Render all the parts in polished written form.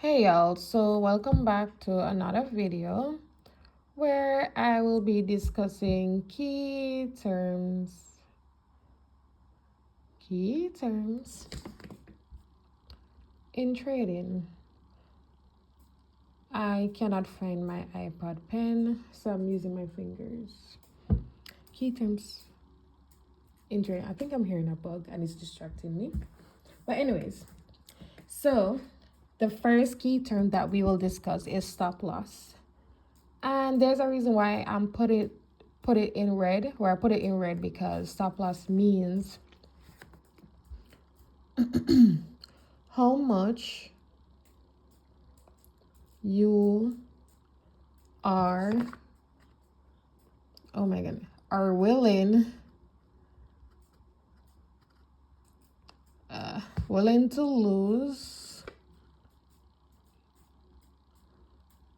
Hey y'all, so welcome back to another video where I will be discussing key terms in trading. I cannot find my iPad pen, so I'm using my fingers. Key terms in trading. I think I'm hearing a bug and it's distracting me. But anyways, so the first key term that we will discuss is stop loss. And there's a reason why I'm put it in red, where I put it in red, because stop loss means how much you are, oh my goodness, are willing to lose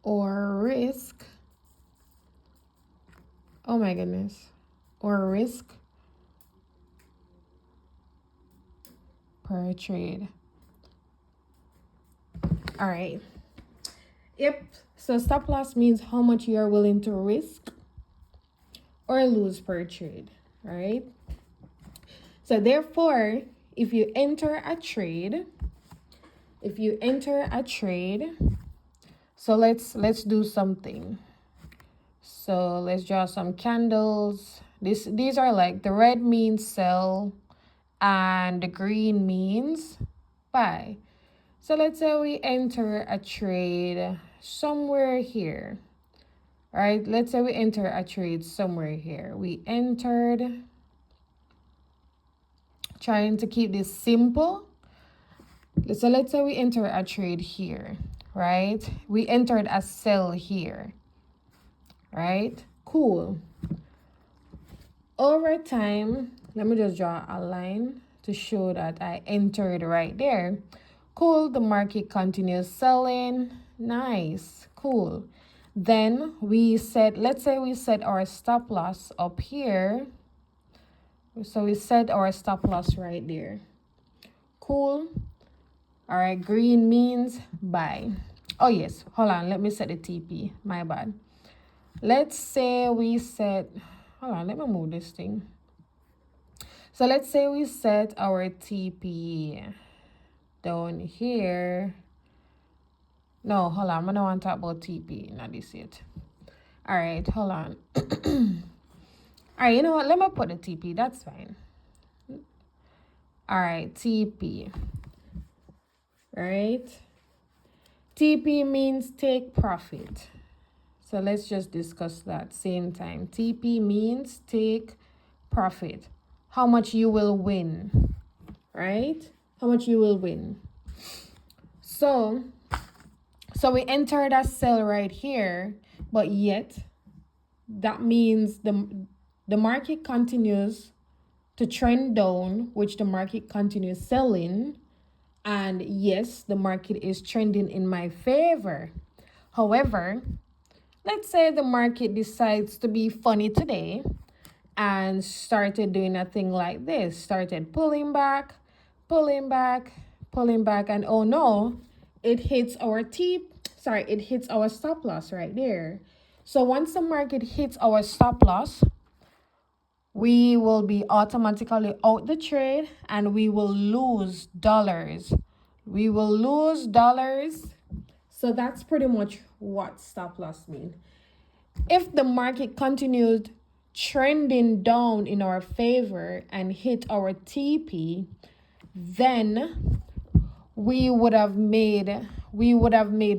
or risk, oh my goodness, or risk per trade. All right. Yep. So stop loss means how much you are willing to risk or lose per trade, right? So therefore, if you enter a trade, so let's do something. So let's draw some candles. These are like, the red means sell and the green means buy. So let's say we enter a trade somewhere here. All right, let's say we enter a trade somewhere here. We entered, trying to keep this simple. So let's say we enter a trade here, right? We entered a sell here, right? Cool. Over time, let me just draw a line to show that I entered right there. Cool, the market continues selling. Nice, cool. Then we set, let's say we set our stop loss up here. So we set our stop loss right there. Cool. All right, green means buy. Oh yes, hold on, let me set the TP, my bad. Let's say we set, hold on, let me move this thing. So let's say we set our TP down here. No, hold on, I don't want to talk about TP, not this yet. All right, hold on. All right, you know what, let me put the TP, that's fine. All right, TP, right? TP means take profit. So let's just discuss that same time. TP means take profit. How much you will win, right? How much you will win. So we entered a sell right here, but yet that means the market continues to trend down, which the market continues selling. And yes, the market is trending in my favor. However, let's say the market decides to be funny today and started doing a thing like this, started pulling back, and oh no, it hits our stop loss right there. So once the market hits our stop loss, we will be automatically out the trade and we will lose dollars. So that's pretty much what stop loss means. If the market continued trending down in our favor and hit our TP, then we would have made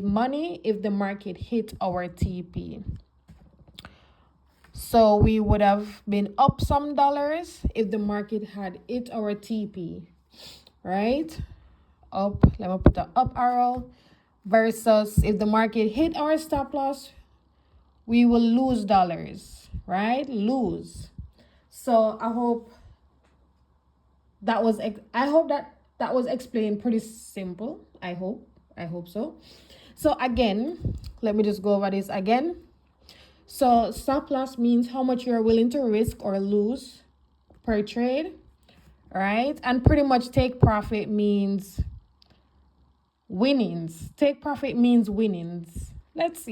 money if the market hit our TP. So we would have been up some dollars if the market had hit our TP, right? Up, let me put the up arrow, versus if the market hit our stop loss, we will lose dollars, right? Lose. So I hope that was explained pretty simple. I hope so. So again, let me just go over this again. So stop loss means how much you're willing to risk or lose per trade, right? And pretty much take profit means winnings. Take profit means winnings. Let's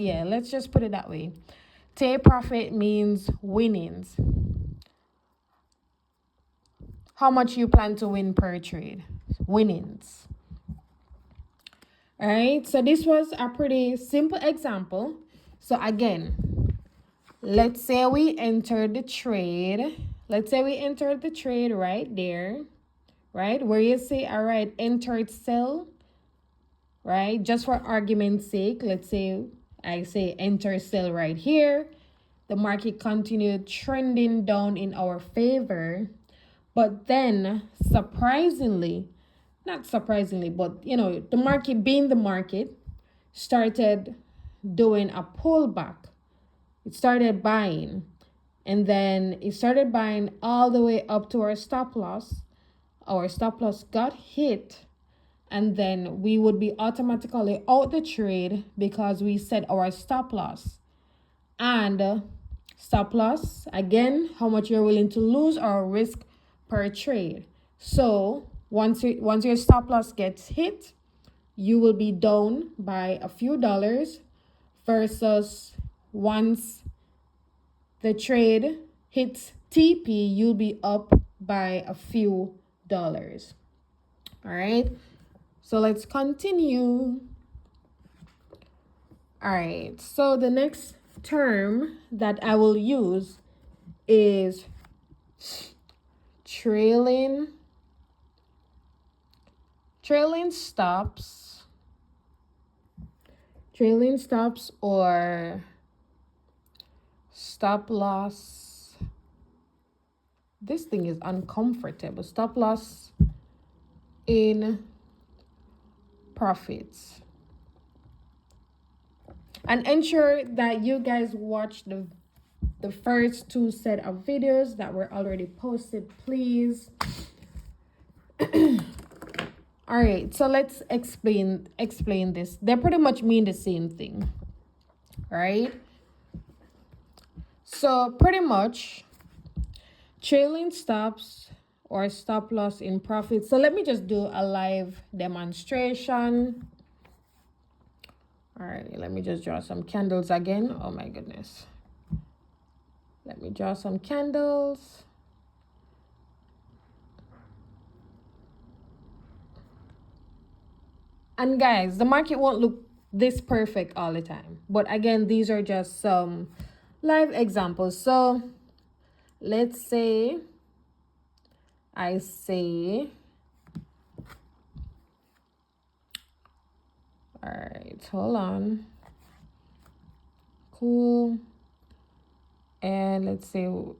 just put it that way. Take profit means winnings. How much you plan to win per trade? Winnings. All right, so this was a pretty simple example. So again, let's say we entered the trade. Let's say we entered the trade right there, right? Where you say, all right, entered sell, right? Just for argument's sake, let's say I say enter sell right here. The market continued trending down in our favor. But then, surprisingly, not surprisingly, but the market being the market, started doing a pullback. It started buying, and then it started buying all the way up to our stop loss. Our stop loss got hit, and then we would be automatically out the trade because we set our stop loss. And stop loss, again, how much you're willing to lose or risk per trade. So once your stop loss gets hit, you will be down by a few dollars, versus once the trade hits TP, you'll be up by a few dollars. All right, so let's continue. All right, so the next term that I will use is trailing stops. Trailing stops or stop loss. This thing is uncomfortable. Stop loss in profits. And ensure that you guys watch the first two set of videos that were already posted, please. All right, so let's explain this. They pretty much mean the same thing, right? So pretty much trailing stops or stop loss in profit. So let me just do a live demonstration. All right, let me just draw some candles again. Oh my goodness. Let me draw some candles. And guys, the market won't look this perfect all the time. But again, these are just some live examples. So let's say I say, all right, hold on. Cool. And let's say, all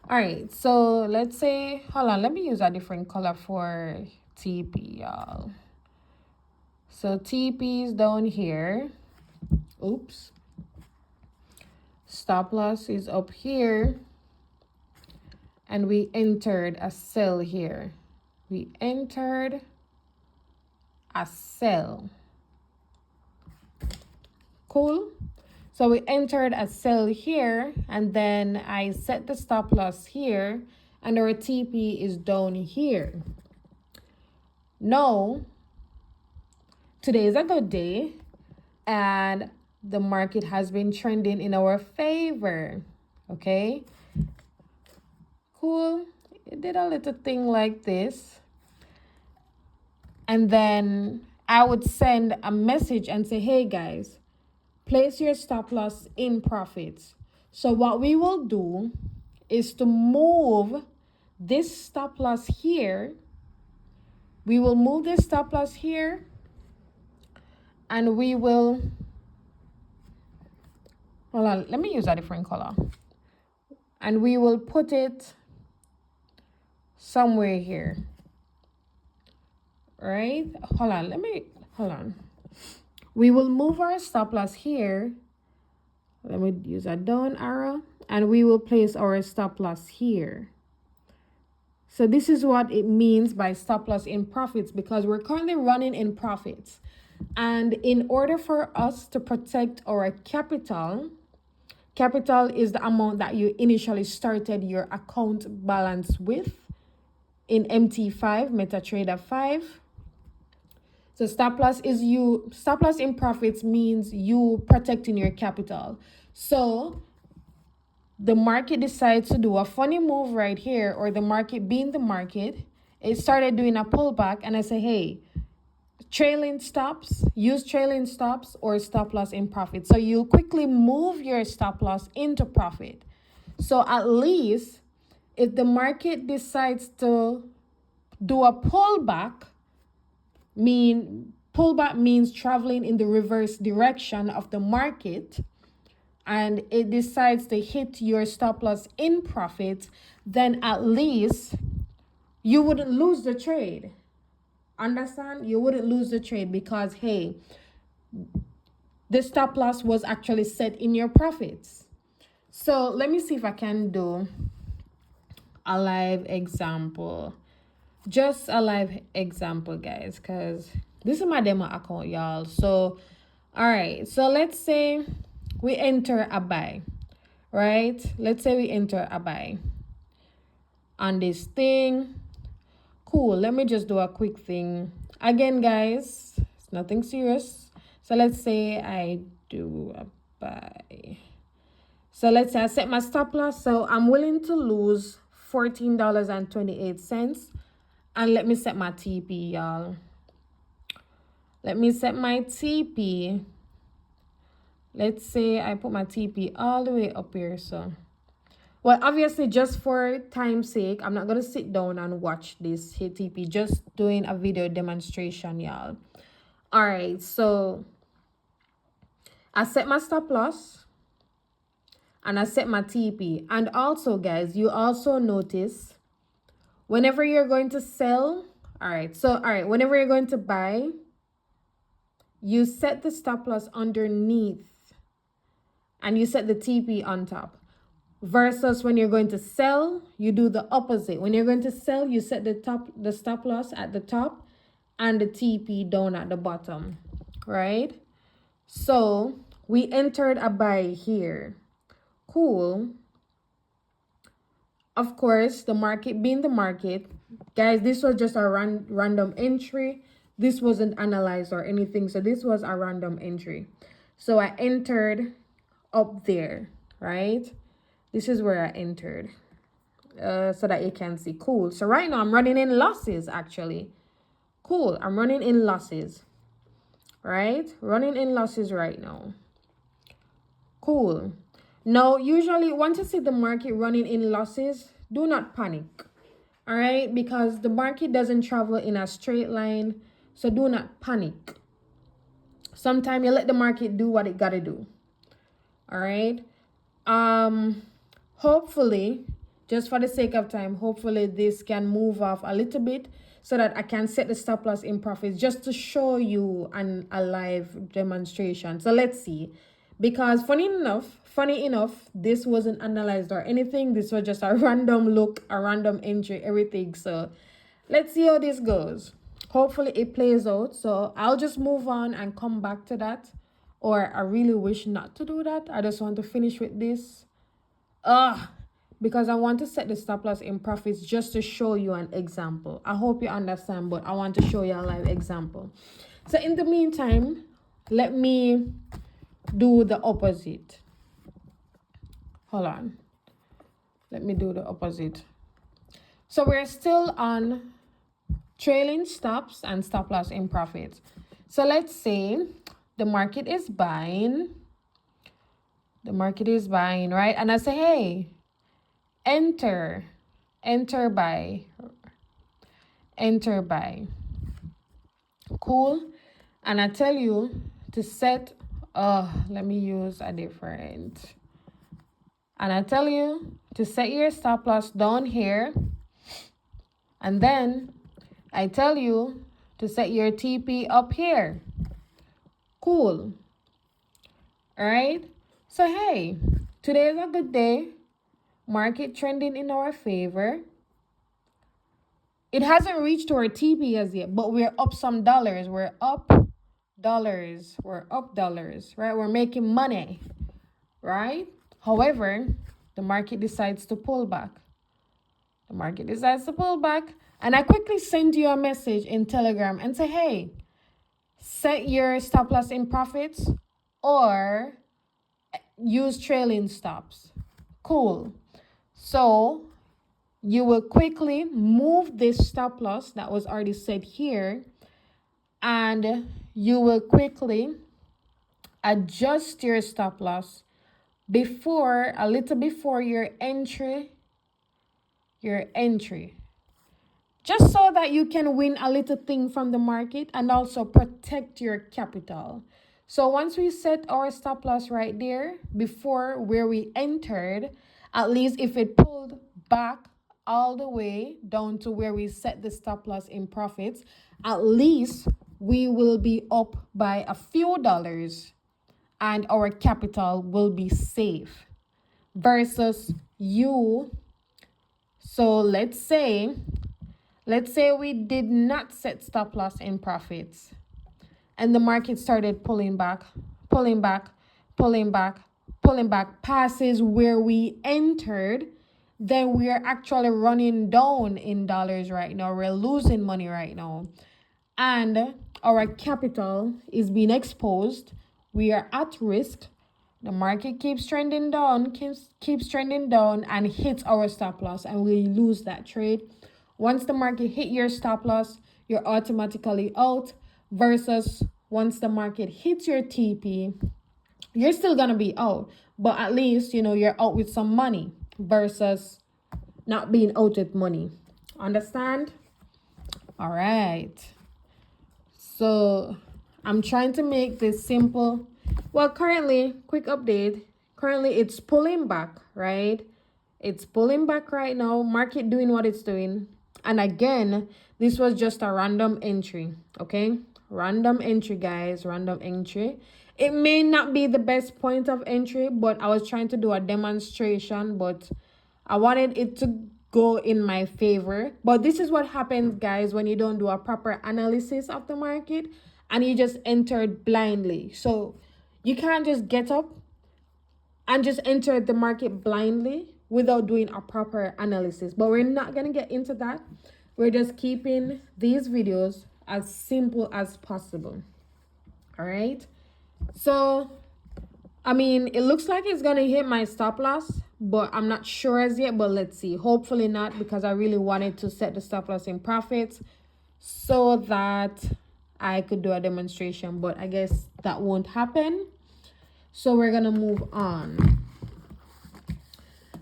right, so let's say, hold on, let me use a different color for TP, y'all. So TP is down here. Oops. Stop loss is up here. And we entered a sell here. We entered a sell. Cool. So we entered a sell here, and then I set the stop loss here, and our TP is down here. Now, today is a good day, and the market has been trending in our favor. Okay. Cool. It did a little thing like this. And then I would send a message and say, hey guys, place your stop loss in profits. So what we will do is to move this stop loss here. We will move this stop loss here, and we will, hold on, let me use a different color. And we will put it somewhere here. Right? Hold on. We will move our stop loss here. Let me use a down arrow, and we will place our stop loss here. So this is what it means by stop loss in profits, because we're currently running in profits. And in order for us to protect our capital is the amount that you initially started your account balance with in MT5, MetaTrader 5. So stop loss is you, stop loss in profits means you protecting your capital. So the market decides to do a funny move right here, or the market being the market, it started doing a pullback, and I say, hey, trailing stops, use trailing stops or stop loss in profit. So you quickly move your stop loss into profit. So at least if the market decides to do a pullback, pullback means traveling in the reverse direction of the market, and it decides to hit your stop loss in profit, then at least you wouldn't lose the trade. Understand? You wouldn't lose the trade because, hey, the stop loss was actually set in your profits. So let me see if I can do a live example. Just a live example, guys, because this is my demo account, y'all. So, all right. So let's say we enter a buy, right? Let's say we enter a buy on this thing. Cool. Let me just do a quick thing. Again, guys, it's nothing serious. So let's say I do a buy. So let's say I set my stop loss. So I'm willing to lose $14.28. And let me set my TP, y'all. Let me set my TP. Let's say I put my TP all the way up here. So, well, obviously, just for time's sake, I'm not going to sit down and watch this hit TP. Just doing a video demonstration, y'all. All right, so I set my stop loss and I set my TP. And also, guys, you also notice whenever you're going to sell, whenever you're going to buy, you set the stop loss underneath and you set the TP on top. Versus when you're going to sell, you do the opposite. When you're going to sell, you set the stop loss at the top and the TP down at the bottom, right? So we entered a buy here. Cool. Of course, the market being the market, guys, this was just a random entry. This wasn't analyzed or anything. So this was a random entry. So I entered up there, right? This is where I entered so that you can see. Cool. So right now I'm running in losses, actually. Cool. I'm running in losses, right? Running in losses right now. Cool. Now, usually once you see the market running in losses, do not panic, all right? Because the market doesn't travel in a straight line, so do not panic. Sometimes you let the market do what it got to do, all right? Hopefully, just for the sake of time, hopefully this can move off a little bit so that I can set the stop loss in profits just to show you a live demonstration. So let's see. Because funny enough, this wasn't analyzed or anything. This was just a random look, a random entry, everything. So let's see how this goes. Hopefully it plays out. So I'll just move on and come back to that. Or I really wish not to do that. I just want to finish with this. Because I want to set the stop loss in profits just to show you an example. I hope you understand, but I want to show you a live example. So in the meantime, let me do the opposite. Hold on. Let me do the opposite. So we're still on trailing stops and stop loss in profits. So let's say the market is buying. The market is buying, right? And I say, hey, enter buy. Cool. And I tell you to set, let me use a different. And I tell you to set your stop loss down here. And then I tell you to set your TP up here. Cool. All right. So, hey, today is a good day. Market trending in our favor. It hasn't reached our TP as yet, but we're up some dollars. We're up dollars. Right? We're making money, right? However, the market decides to pull back. And I quickly send you a message in Telegram and say, hey, set your stop loss in profits or use trailing stops. Cool. So you will quickly move this stop loss that was already set here, and you will quickly adjust your stop loss before, a little before your entry, just so that you can win a little thing from the market and also protect your capital. So once we set our stop loss right there before where we entered, at least if it pulled back all the way down to where we set the stop loss in profits, at least we will be up by a few dollars and our capital will be safe versus you. So let's say we did not set stop loss in profits and the market started pulling back passes where we entered, then we are actually running down in dollars right now. We're losing money right now. And our capital is being exposed. We are at risk. The market keeps trending down and hits our stop loss, and we lose that trade. Once the market hit your stop loss, you're automatically out, versus once the market hits your TP, you're still gonna be out, but at least you're out with some money versus not being out with money. Understand? All right. So I'm trying to make this simple. Well, currently, quick update. Currently, it's pulling back, right? It's pulling back right now. Market doing what it's doing. And again, this was just a random entry, okay? Random entry, guys. Random entry. It may not be the best point of entry, but I was trying to do a demonstration, but I wanted it to go in my favor. But this is what happens, guys, when you don't do a proper analysis of the market and you just entered blindly. So you can't just get up and just enter the market blindly without doing a proper analysis. But we're not going to get into that. We're just keeping these videos as simple as possible. All right. So, I mean, it looks like it's going to hit my stop loss, but I'm not sure as yet. But let's see. Hopefully not, because I really wanted to set the stop loss in profits so that I could do a demonstration. But I guess that won't happen. So we're going to move on.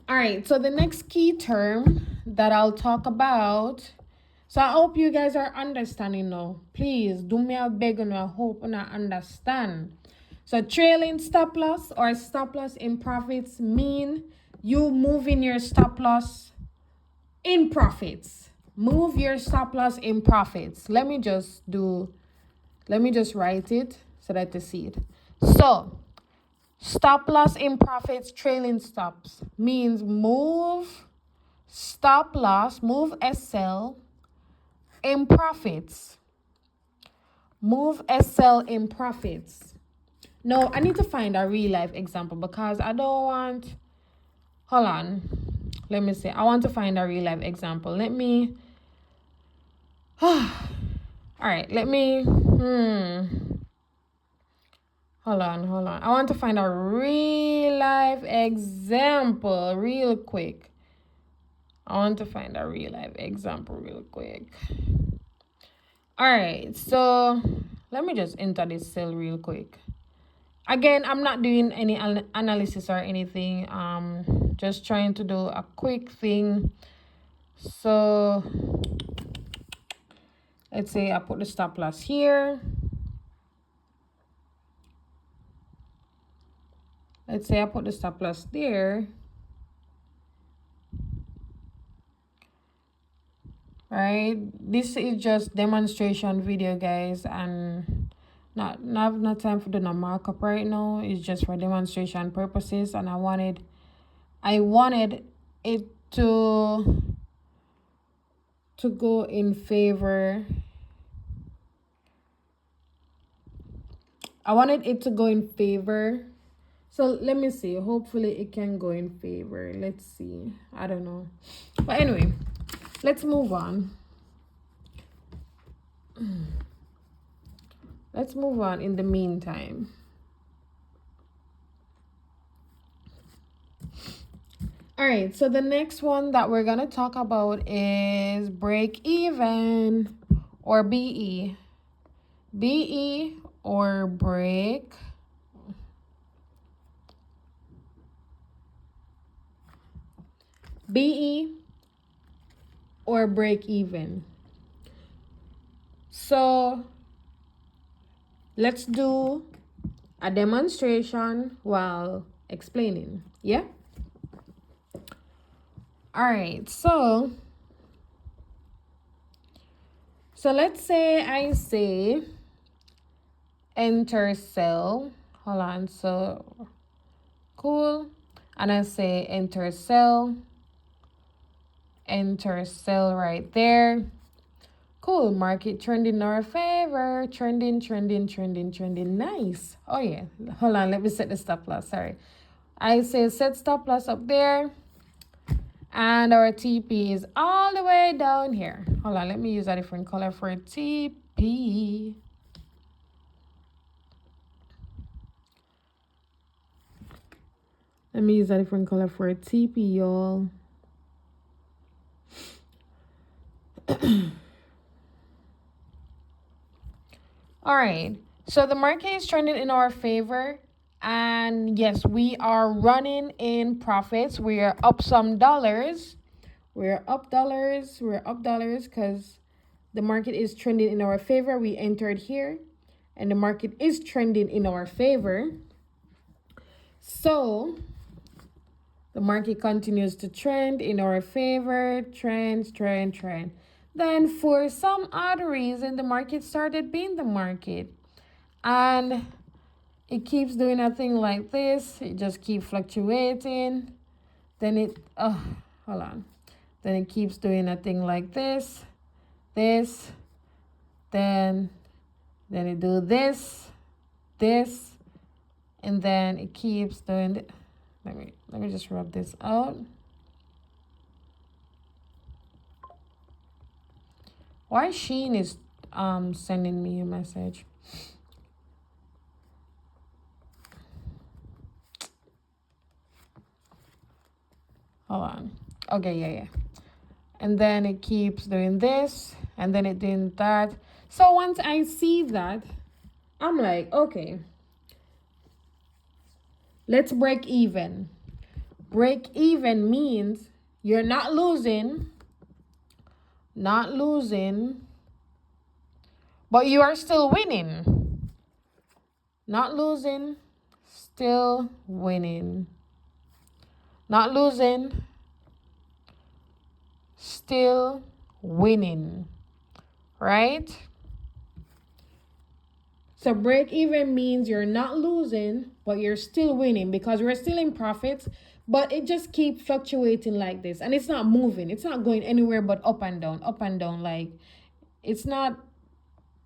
All right. So the next key term that I'll talk about. So I hope you guys are understanding now. Please do me a beg and I hope and I understand. So trailing stop loss or stop loss in profits mean you moving your stop loss in profits. Move your stop loss in profits. Let me just write it so that you see it. So stop loss in profits, trailing stops means move stop loss, move SL in profits. Move SL in profits. No, I need to find a real life example because I don't want. Hold on. Let me see. I want to find a real life example. Let me. All right. Let me. Hold on. I want to find a real life example real quick. All right. So let me just enter this cell real quick. Again, I'm not doing any analysis or anything. Just trying to do a quick thing. So let's say I put the stop loss here. Let's say I put the stop loss there. Right? This is just demonstration video, guys, and not time for the markup right now. It's just for demonstration purposes, and I wanted it to go in favor. I wanted it to go in favor. So let me see. Hopefully it can go in favor. Let's see. I don't know. But anyway, let's move on. let's move on in the meantime. All right, so the next one that we're going to talk about is break even or BE. BE or break BE or break even. So let's do a demonstration while explaining. Yeah? All right, so let's say I say enter cell. Hold on, so cool. And I say enter cell right there. Cool, market trending in our favor. Trending. Nice. Oh yeah, hold on, let me set the stop loss. Sorry, I say set stop loss up there. And our TP is all the way down here. Hold on, let me use a different color for TP. Let me use a different color for TP, y'all. All right, so the market is trending in our favor. And yes, we are running in profits. We are up some dollars. We're up dollars because the market is trending in our favor. We entered here and the market is trending in our favor. So the market continues to trend in our favor. Trend. Then for some odd reason, the market started being the market. And it keeps doing a thing like this. It just keeps fluctuating. Then it, hold on. Then it keeps doing a thing like this, then it do this, and then it keeps doing it. Let me just rub this out. Why Shein is sending me a message? Hold on. Okay, yeah. And then it keeps doing this, and then it doing that. So once I see that, I'm like, okay, let's break even. Break even means you're not losing, but you are still winning. Not losing, still winning. Not losing, still winning, right? So break even means you're not losing, but you're still winning because we're still in profits, but it just keeps fluctuating like this. And it's not moving. It's not going anywhere but up and down. Like it's not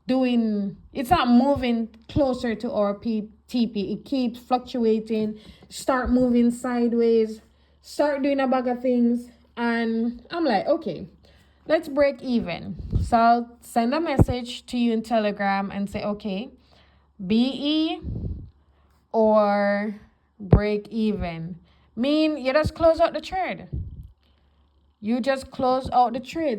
moving closer to our TP. It keeps fluctuating, start moving sideways, start doing a bag of things. And I'm like, okay, let's break even. So I'll send a message to you in Telegram and say, okay, BE or break even. Mean you just close out the trade.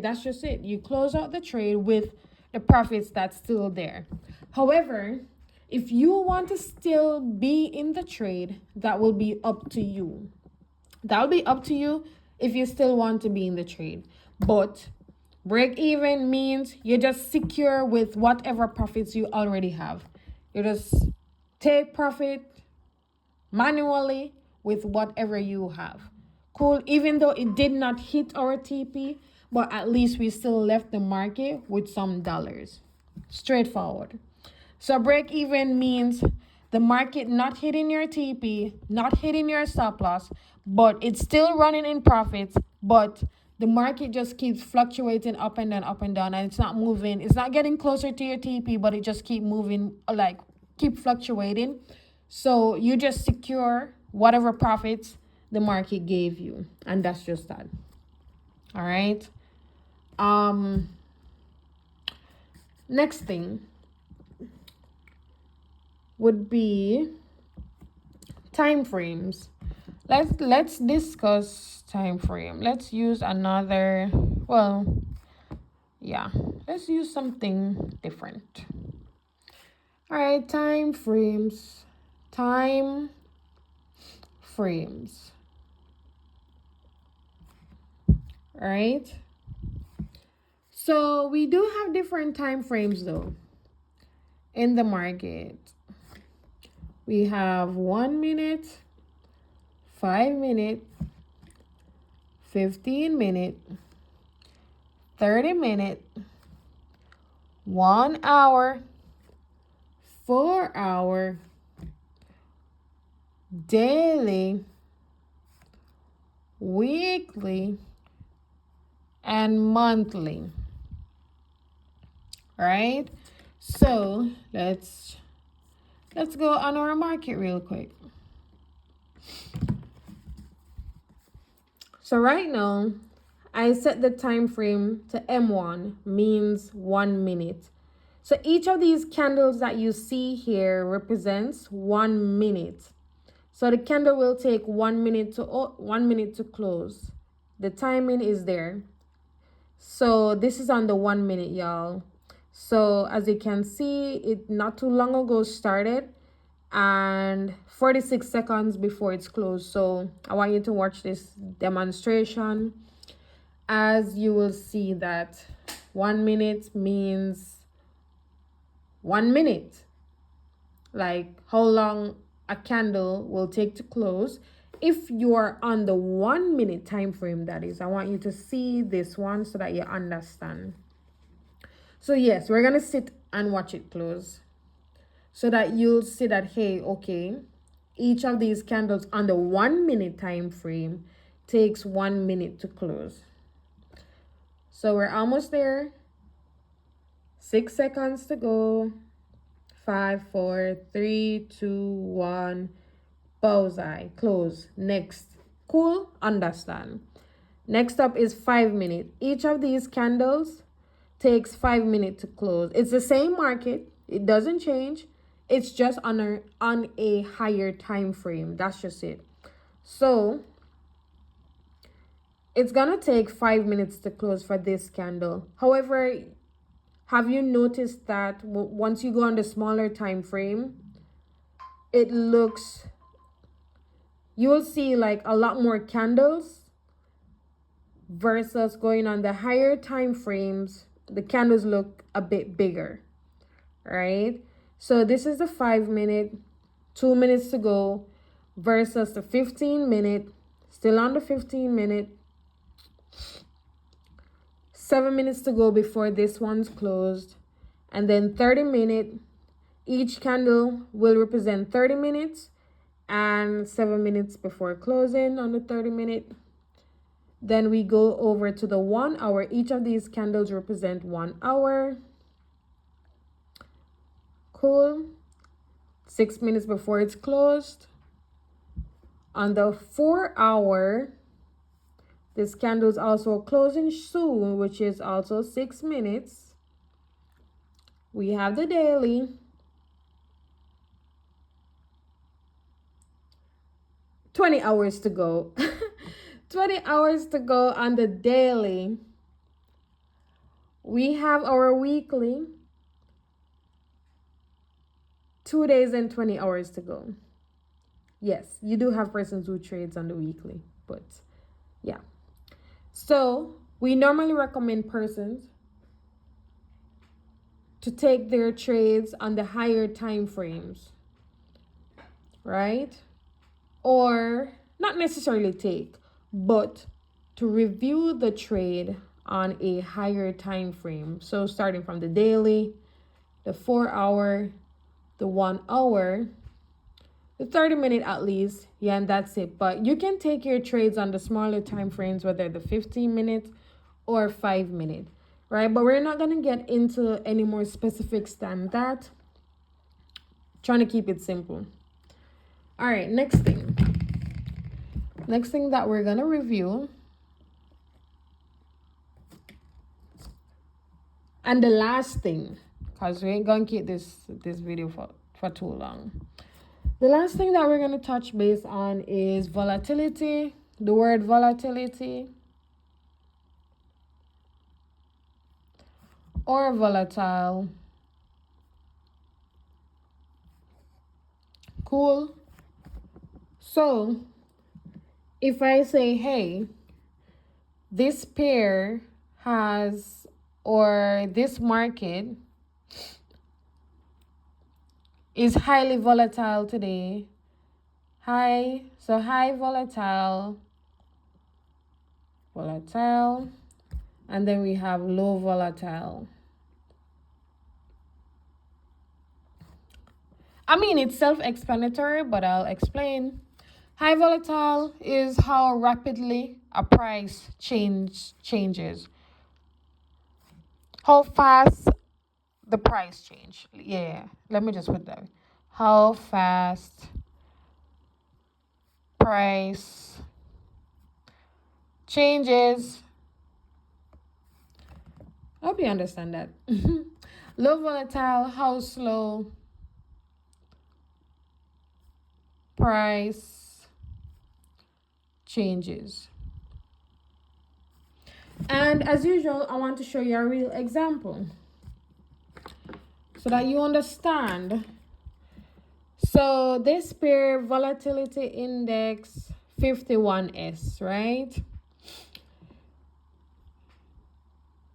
That's just it. You close out the trade with the profits that's still there. However, if you want to still be in the trade, that will be up to you. That'll be up to you if you still want to be in the trade. But break even means you're just secure with whatever profits you already have. You just take profit manually with whatever you have. Cool, even though it did not hit our TP, but at least we still left the market with some dollars. Straightforward. So break even means the market not hitting your TP, not hitting your stop loss, but it's still running in profits, but the market just keeps fluctuating up and down, and it's not moving. It's not getting closer to your TP, but it just keep moving, like keep fluctuating. So you just secure whatever profits the market gave you, and that's just that. All right. Next thing, would be time frames. Let's discuss time frame. Let's use another, well, yeah, let's use something different. All right, time frames. Time frames. All right. So we do have different time frames though in the market. We have 1 minute, 5 minute, 15 minute, 30 minute, 1 hour, 4 hour, daily, weekly, and monthly. Right? So let's go on our market real quick. So right now, I set the time frame to M1, means 1 minute. So each of these candles that you see here represents 1 minute. So the candle will take 1 minute to 1 minute to close. The timing is there. So this is on the 1 minute, y'all. So as you can see, it not too long ago started and 46 seconds before it's closed. So I want you to watch this demonstration, as you will see that 1 minute means 1 minute, like how long a candle will take to close. If you are on the 1 minute time frame, that is, I want you to see this one so that you understand. So yes, we're gonna sit and watch it close so that you'll see that, hey, okay, each of these candles on the 1 minute time frame takes 1 minute to close. So we're almost there. 6 seconds to go. 5, 4, 3, 2, 1. Bullseye. Close. Next. Cool. Understand. Next up is 5 minutes. Each of these candles takes 5 minutes to close. It's the same market. It doesn't change. It's just on a higher time frame. That's just it. So it's gonna take 5 minutes to close for this candle. However, have you noticed that once you go on the smaller time frame, it looks, you will see like a lot more candles versus going on the higher time frames. The candles look a bit bigger, right? So this is the 5 minute, 2 minutes to go versus the 15 minute, still on the 15 minute, 7 minutes to go before this one's closed, and then 30 minute. Each candle will represent 30 minutes and 7 minutes before closing on the 30 minute. Then we go over to the 1 hour. Each of these candles represent 1 hour. Cool. 6 minutes before it's closed. On the 4 hour, this candle is also closing soon, which is also 6 minutes. We have the daily. 20 hours to go. 20 hours to go on the daily. We have our weekly. 2 days and 20 hours to go. Yes, you do have persons who trades on the weekly, but yeah. So we normally recommend persons to take their trades on the higher time frames, right? Or not necessarily take, but to review the trade on a higher time frame. So starting from the daily, the 4 hour, the 1 hour, the 30 minute at least. Yeah, and that's it. But you can take your trades on the smaller time frames, whether the 15 minutes or 5 minute, right? But we're not going to get into any more specifics than that. Trying to keep it simple. All right, next thing that we're going to review, and the last thing, because we ain't going to keep this video for for too long. The last thing that we're going to touch base on is volatility. The word volatility or volatile. Cool. So if I say, hey, this pair has, or this market is highly volatile today. High volatile, and then we have low volatile. I mean, it's self-explanatory, but I'll explain. High volatile is how rapidly a price changes. How fast the price change. Yeah, let me just put that. How fast price changes. I hope you understand that. Low volatile, how slow price changes. And as usual, I want to show you a real example so that you understand. So this pair, volatility index 51S, right?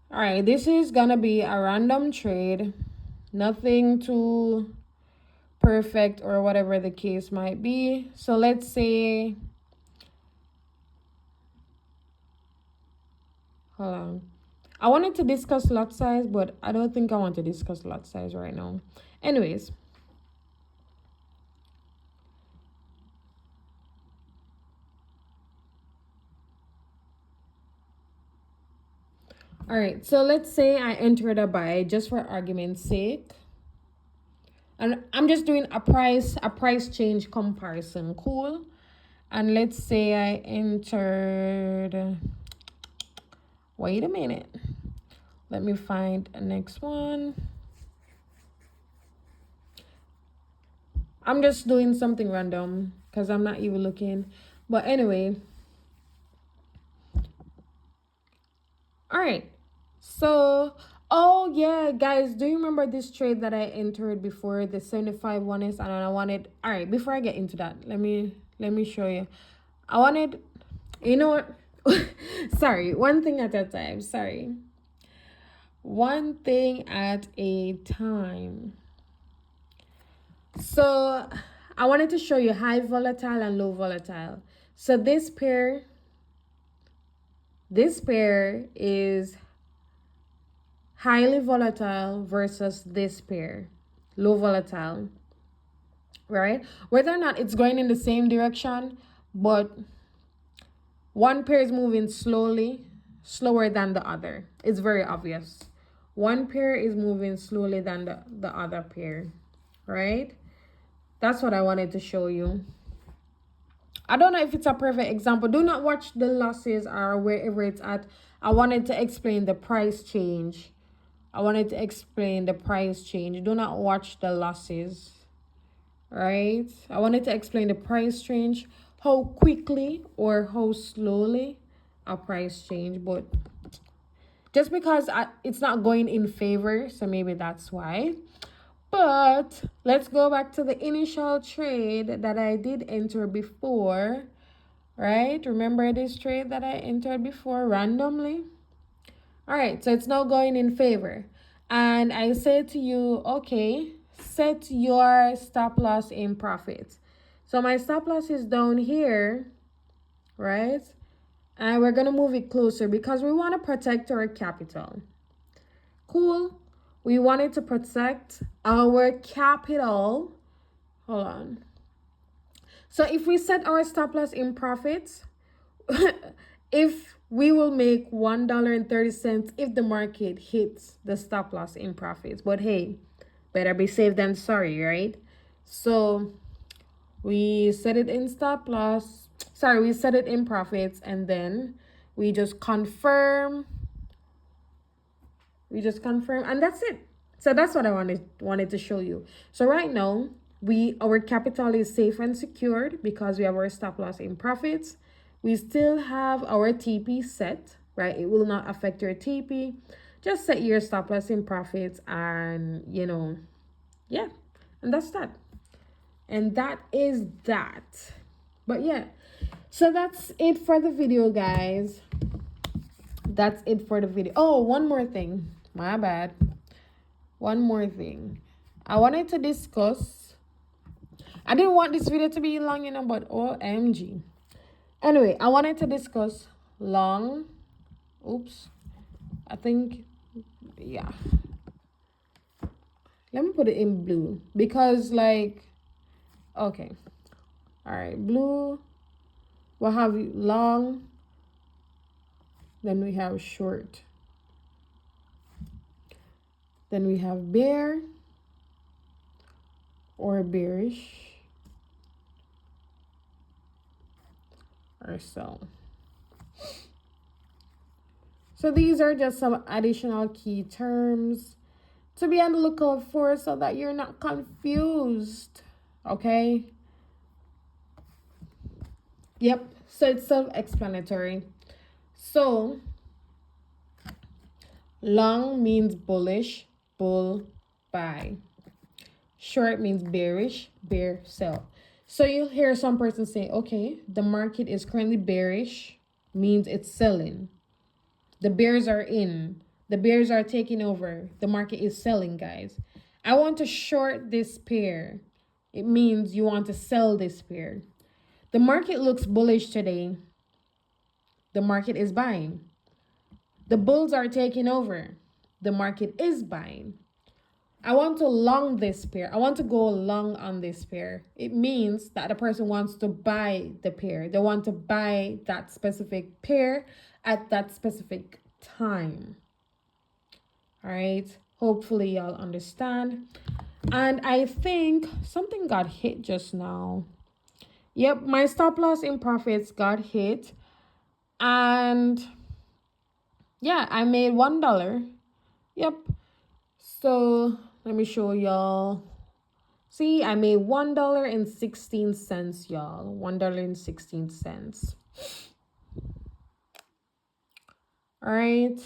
All right, this is gonna be a random trade, nothing too perfect or whatever the case might be. So let's say, hold on, I wanted to discuss lot size, but I don't think I want to discuss lot size right now. Anyways, all right, so let's say I entered a buy just for argument's sake. And I'm just doing a price change comparison. Cool. And let's say I entered, wait a minute. Let me find the next one. I'm just doing something random because I'm not even looking. But anyway. All right. So, oh yeah, guys, do you remember this trade that I entered before, the 75 one is, and I wanted, all right, before I get into that, let me show you. I wanted, you know what? Sorry, one thing at a time. Sorry. One thing at a time. So, I wanted to show you high volatile and low volatile. So this pair is highly volatile versus this pair, low volatile, right? Whether or not it's going in the same direction, but one pair is moving slower than the other. It's very obvious. One pair is moving slowly than the other pair, right? That's what I wanted to show you. I don't know if it's a perfect example. Do not watch the losses or wherever it's at. I wanted to explain the price change. Do not watch the losses, right? I wanted to explain the price change, how quickly or how slowly a price change, but just because it's not going in favor, so maybe that's why. But let's go back to the initial trade that I did enter before, right? Remember this trade that I entered before randomly? All right, so it's now going in favor. And I say to you, okay, set your stop loss in profit. So my stop loss is down here, right? And we're going to move it closer because we want to protect our capital. Cool. We wanted to protect our capital. Hold on. So if we set our stop loss in profit, if we will make $1.30 if the market hits the stop loss in profits. But hey, better be safe than sorry, right? So we set it in stop loss. Sorry, we set it in profits, and then we just confirm. And that's it. So that's what I wanted to show you. So right now, our capital is safe and secured because we have our stop loss in profits. We still have our TP set, right? It will not affect your TP. Just set your stop loss in profits, and yeah, and that's that. And that is that. But yeah, so that's it for the video, guys. That's it for the video. Oh, one more thing. My bad. One more thing. I wanted to discuss. I didn't want this video to be long, but OMG. Anyway, I wanted to discuss long. Oops. I think, yeah. Let me put it in blue because, like, okay. All right, blue. We'll have long. Then we have short. Then we have bear or bearish or sell. So these are just some additional key terms to be on the lookout for so that you're not confused. Okay? Yep. So it's self-explanatory. So long means bullish, bull, buy. Short means bearish, bear, sell. So you'll hear some person say, okay, the market is currently bearish, means it's selling. The bears are in. The bears are taking over. The market is selling, guys. I want to short this pair. It means you want to sell this pair. The market looks bullish today. The market is buying. The bulls are taking over. The market is buying. I want to long this pair. I want to go long on this pair. It means that the person wants to buy the pair. They want to buy that specific pair at that specific time. All right. Hopefully y'all understand. And I think something got hit just now. Yep, my stop loss in profits got hit. And yeah, I made $1. Yep. So let me show y'all. See, I made $1.16, y'all. $1.16. All right.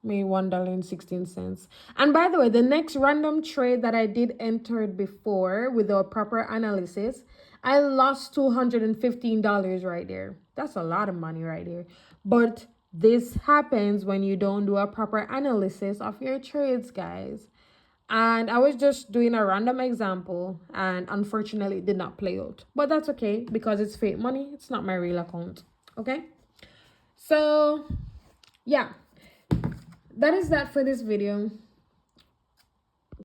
Made $1.16. And by the way, the next random trade that I did enter before without proper analysis, I lost $215 right there. That's a lot of money right there. But this happens when you don't do a proper analysis of your trades, guys. And I was just doing a random example, and unfortunately it did not play out. But that's okay because it's fake money. It's not my real account. Okay? So, yeah. That is that for this video.